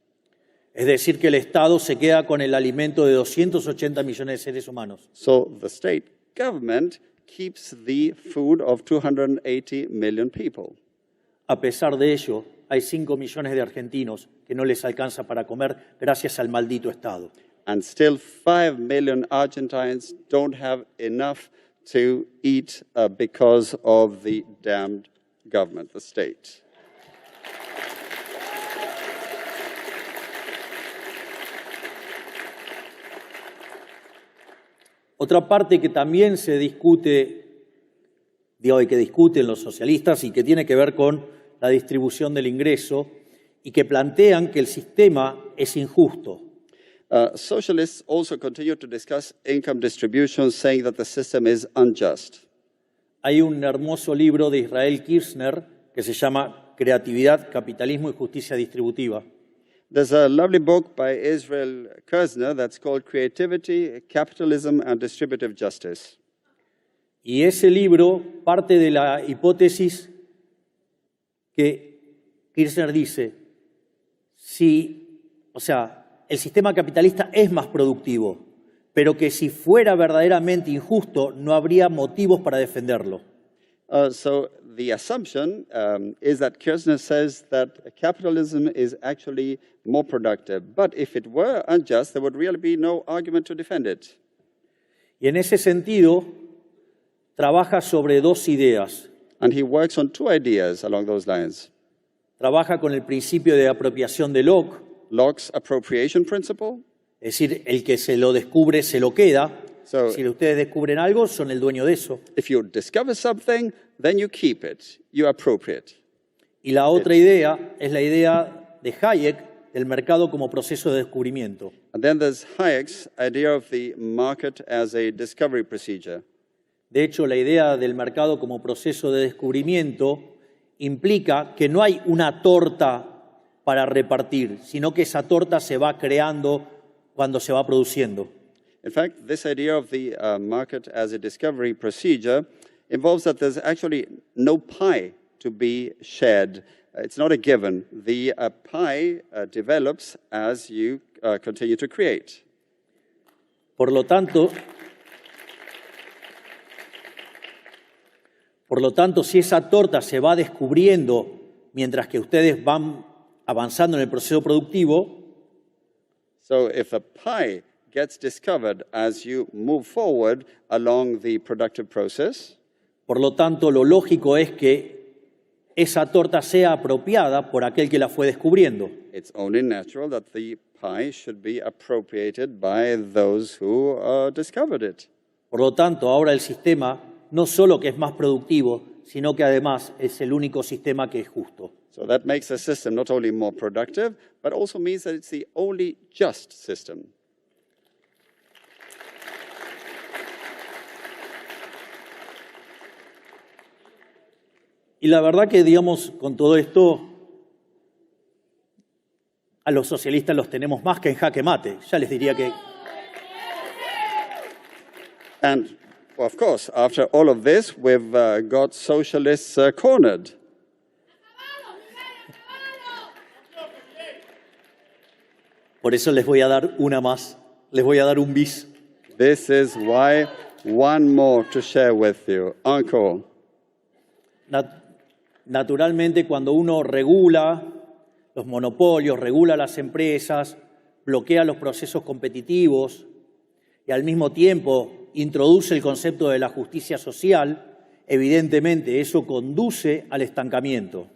Es decir, que el Estado se queda con el alimento de 280 millones de seres humanos. So the state government keeps the food of 280 million people. A pesar de ello, hay 5 millones de argentinos que no les alcanza para comer gracias al maldito Estado. And still 5 million Argentines don't have enough to eat because of the damned government, the state. Otra parte que también se discute, digo, y que discuten los socialistas y que tiene que ver con la distribución del ingreso y que plantean que el sistema es injusto. Socialists also continue to discuss income distribution, saying that the system is unjust. Hay un hermoso libro de Israel Kirzner que se llama Creatividad, Capitalismo y Justicia Distributiva. There's a lovely book by Israel Kirzner that's called Creativity, Capitalism, and Distributive Justice. Y ese libro parte de la hipótesis que Kirzner dice, el sistema capitalista es más productivo, pero que si fuera verdaderamente injusto no habría motivos para defenderlo. So the assumption is that Kirzner says that capitalism is actually more productive. But if it were unjust, there would really be no argument to defend it. Y en ese sentido, trabaja sobre 2 ideas. And he works on 2 ideas along those lines. trabaja con el principio de apropiación de Locke, Locke's appropriation principle. es decir, el que se lo descubre se lo queda. So- Si ustedes descubren algo, son el dueño de eso. If you discover something, then you keep it, you appropriate. Y la otra idea es la idea de Hayek del mercado como proceso de descubrimiento. And then there's Hayek's idea of the market as a discovery procedure. De hecho, la idea del mercado como proceso de descubrimiento implica que no hay una torta para repartir, sino que esa torta se va creando cuando se va produciendo. In fact, this idea of the market as a discovery procedure involves that there's actually no pie to be shared. It's not a given. The pie develops as you continue to create. Por lo tanto, si esa torta se va descubriendo mientras que ustedes van avanzando en el proceso productivo, So if a pie gets discovered as you move forward along the productive process, por lo tanto, lo lógico es que esa torta sea apropiada por aquel que la fue descubriendo. it's only natural that the pie should be appropriated by those who discovered it. Por lo tanto, ahora el sistema no solo que es más productivo, sino que además es el único sistema que es justo. So that makes the system not only more productive, but also means that it's the only just system. Y la verdad que, digamos, con todo esto, a los socialistas los tenemos más que en jaque mate. Ya les diría que And of course, after all of this, we've got socialists cornered. por eso les voy a dar una más, les voy a dar un bis. This is why one more to share with you. Encore. Naturalmente, cuando uno regula los monopolios, regula las empresas, bloquea los procesos competitivos y al mismo tiempo introduce el concepto de la justicia social, evidentemente eso conduce al estancamiento.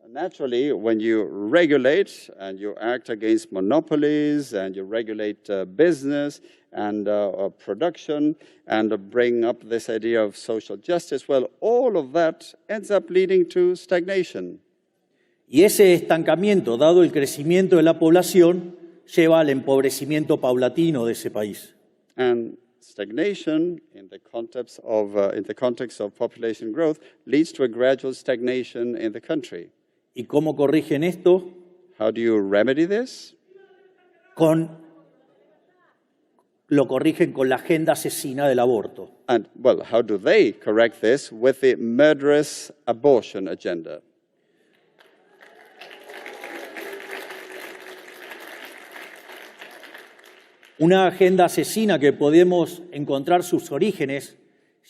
Naturally, when you regulate and you act against monopolies and you regulate business and production and bring up this idea of social justice, well, all of that ends up leading to stagnation. Y ese estancamiento, dado el crecimiento de la población, lleva al empobrecimiento paulatino de ese país. And stagnation in the context of population growth leads to a gradual stagnation in the country. ¿Y cómo corrigen esto? How do you remedy this? Lo corrigen con la agenda asesina del aborto. And, well, how do they correct this? With the murderous abortion agenda. Una agenda asesina que podemos encontrar sus orígenes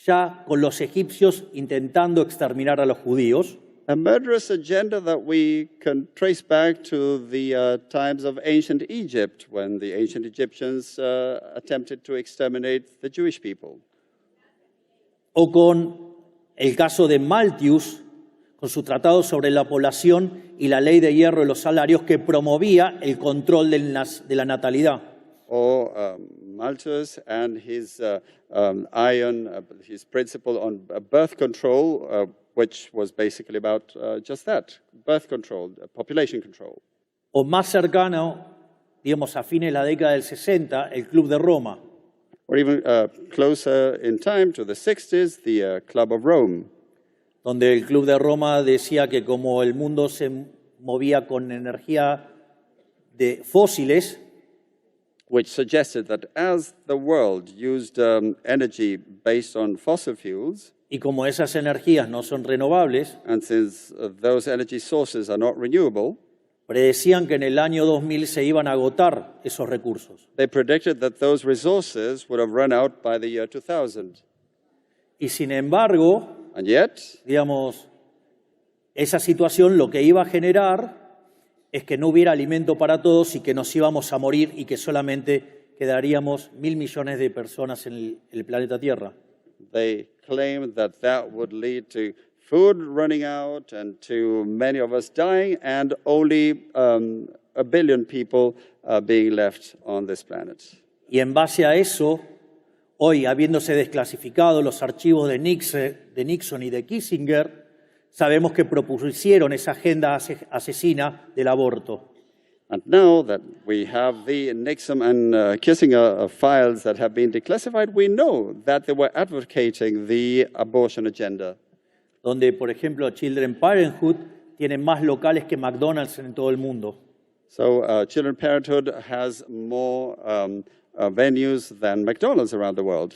ya con los egipcios intentando exterminar a los judíos. A murderous agenda that we can trace back to the times of ancient Egypt, when the ancient Egyptians attempted to exterminate the Jewish people. O con el caso de Malthus, con su tratado sobre la población y la ley de hierro de los salarios que promovía el control de la natalidad. Or Malthus and his his principle on birth control, which was basically about just that, birth control, population control. O más cercano, digamos, a fines de la década del 60, el Club de Roma. Or even closer in time to the 60s, the Club of Rome. Donde el Club de Roma decía que como el mundo se movía con energía de fósiles, which suggested that as the world used energy based on fossil fuels, y como esas energías no son renovables, and since those energy sources are not renewable, predecían que en el año 2000 se iban a agotar esos recursos. they predicted that those resources would have run out by the year 2000. Y sin embargo, And yet, digamos, esa situación lo que iba a generar es que no hubiera alimento para todos y que nos íbamos a morir y que solamente quedaríamos 1.000 millones de personas en el planeta Tierra. they claimed that that would lead to food running out and to many of us dying, and only a billion people being left on this planet. Y en base a eso, hoy, habiéndose desclasificado los archivos de Nixon y de Kissinger, sabemos que propusieron esa agenda asesina del aborto. And now that we have the Nixon and Kissinger files that have been declassified, we know that they were advocating the abortion agenda. Donde, por ejemplo, Children's Parenthood tiene más locales que McDonald's en todo el mundo. So Children's Parenthood has more venues than McDonald's around the world.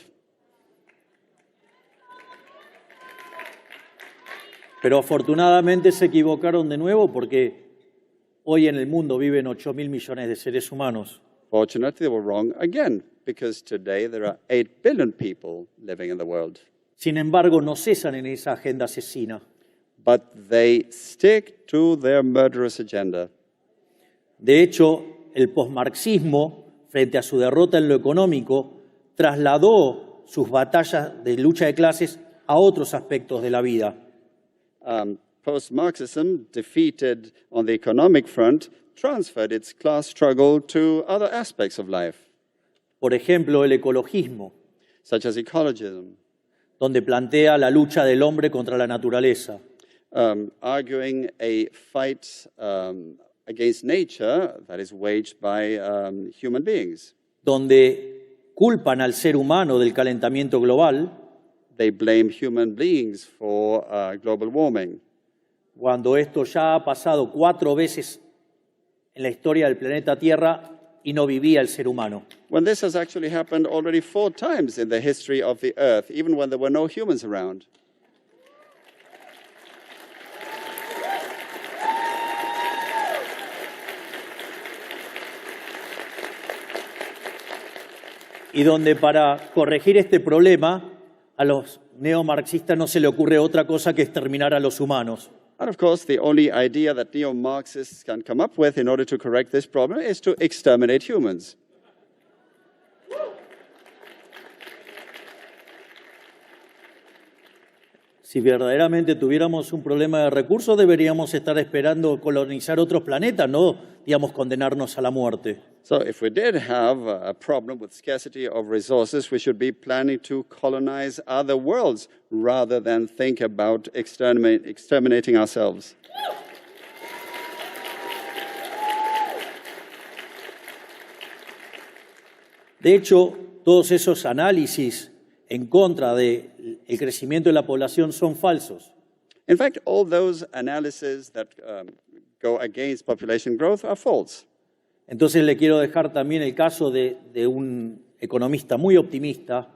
Pero afortunadamente se equivocaron de nuevo porque hoy en el mundo viven 8.000 millones de seres humanos. Fortunately, they were wrong again, because today there are 8 billion people living in the world. Sin embargo, no cesan en esa agenda asesina. But they stick to their murderous agenda. De hecho, el posmarxismo, frente a su derrota en lo económico, trasladó sus batallas de lucha de clases a otros aspectos de la vida. Post-Marxism, defeated on the economic front, transferred its class struggle to other aspects of life, Por ejemplo, el ecologismo, such as ecologism, donde plantea la lucha del hombre contra la naturaleza. arguing a fight against nature that is waged by human beings. Donde culpan al ser humano del calentamiento global, They blame human beings for global warming, cuando esto ya ha pasado 4 veces en la historia del planeta Tierra y no vivía el ser humano. when this has actually happened already 4 times in the history of the Earth, even when there were no humans around. Y donde para corregir este problema a los neomarxistas no se le ocurre otra cosa que exterminar a los humanos. And of course, the only idea that neo-Marxists can come up with in order to correct this problem is to exterminate humans. Si verdaderamente tuviéramos un problema de recursos, deberíamos estar esperando colonizar otros planetas, no, digamos, condenarnos a la muerte. So if we did have a problem with scarcity of resources, we should be planning to colonize other worlds rather than think about exterminating ourselves. De hecho, todos esos análisis en contra del crecimiento de la población son falsos. In fact, all those analyses that go against population growth are false. Entonces le quiero dejar también el caso de un economista muy optimista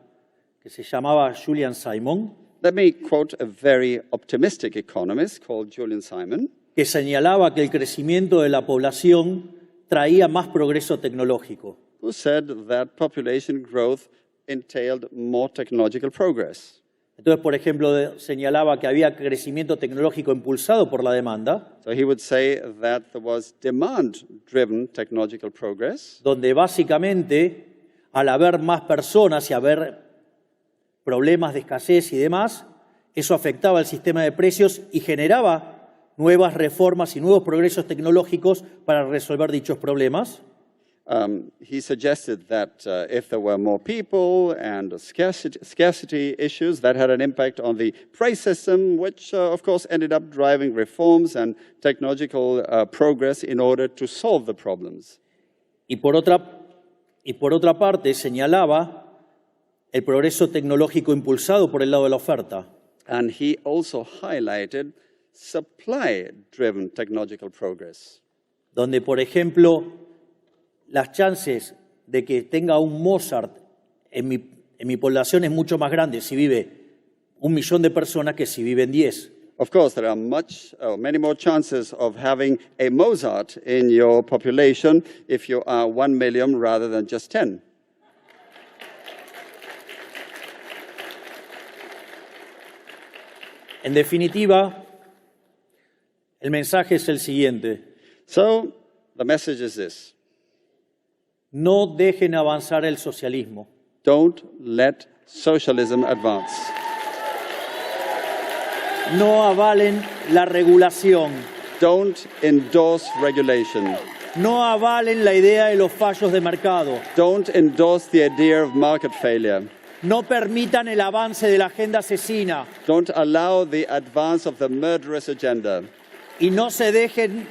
que se llamaba Julian Simon, Let me quote a very optimistic economist called Julian Simon, que señalaba que el crecimiento de la población traía más progreso tecnológico. who said that population growth entailed more technological progress. Entonces, por ejemplo, señalaba que había crecimiento tecnológico impulsado por la demanda, So he would say that there was demand-driven technological progress, donde básicamente, al haber más personas y haber problemas de escasez y demás, eso afectaba al sistema de precios y generaba nuevas reformas y nuevos progresos tecnológicos para resolver dichos problemas. he suggested that if there were more people and scarcity issues, that had an impact on the price system, which of course ended up driving reforms and technological progress in order to solve the problems. Y por otra parte, señalaba el progreso tecnológico impulsado por el lado de la oferta. And he also highlighted supply-driven technological progress, Donde, por ejemplo, las chances de que tenga un Mozart en mi población es mucho más grande si vive 1 millón de personas que si viven 10. Of course, there are many more chances of having a Mozart in your population if you are 1 million rather than just 10. En definitiva, el mensaje es el siguiente: So the message is this: no dejen avanzar el socialismo. don't let socialism advance. no avalen la regulación, Don't endorse regulation. no avalen la idea de los fallos de mercado, Don't endorse the idea of market failure. no permitan el avance de la agenda asesina Don't allow the advance of the murderous agenda. y no se dejen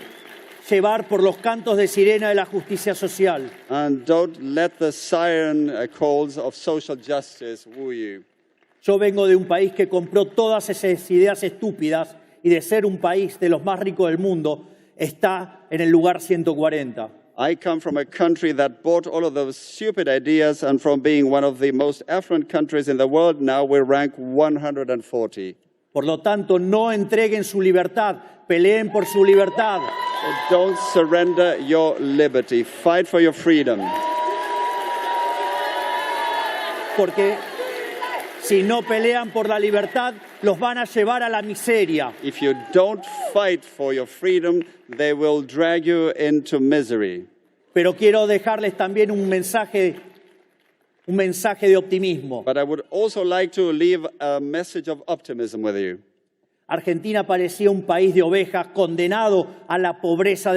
llevar por los cantos de sirena de la justicia social. And don't let the siren calls of social justice woo you. Yo vengo de un país que compró todas esas ideas estúpidas y de ser un país de los más ricos del mundo, está en el lugar 140. I come from a country that bought all of those stupid ideas, and from being one of the most affluent countries in the world, now we rank 140. Por lo tanto, no entreguen su libertad, peleen por su libertad. Don't surrender your liberty. Fight for your freedom. Porque si no pelean por la libertad, los van a llevar a la miseria. If you don't fight for your freedom, they will drag you into misery. Pero quiero dejarles también un mensaje de optimismo. But I would also like to leave a message of optimism with you. Argentina parecía un país de ovejas condenado a la pobreza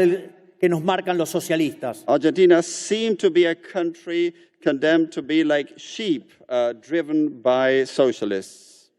que nos marcan los socialistas. Argentina seemed to be a country condemned to be like sheep driven by socialists.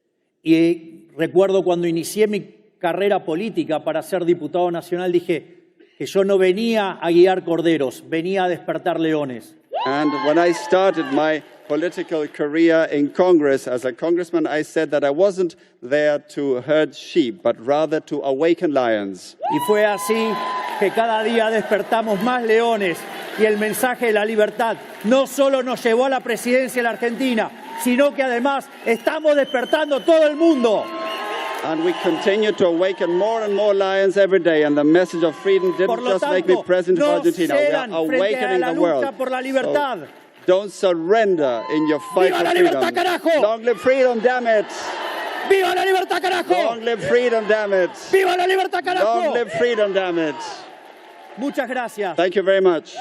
Y recuerdo cuando inicié mi carrera política para ser diputado nacional, dije que yo no venía a guiar corderos, venía a despertar leones. And when I started my political career in Congress as a congressman, I said that I wasn't there to herd sheep, but rather to awaken lions. Y fue así que cada día despertamos más leones y el mensaje de la libertad no solo nos llevó a la presidencia de la Argentina, sino que además estamos despertando todo el mundo. And we continue to awaken more and more lions every day. And the message of freedom didn't just make me president of Argentina. We are awakening the world. Por la libertad. So don't surrender in your fight ¡Viva for la freedom. libertad, carajo! Long live freedom, damn it! ¡Viva la libertad, carajo! Long live freedom, damn it! ¡Viva la libertad, carajo! Long live freedom, damn it! Muchas gracias. Thank you very much.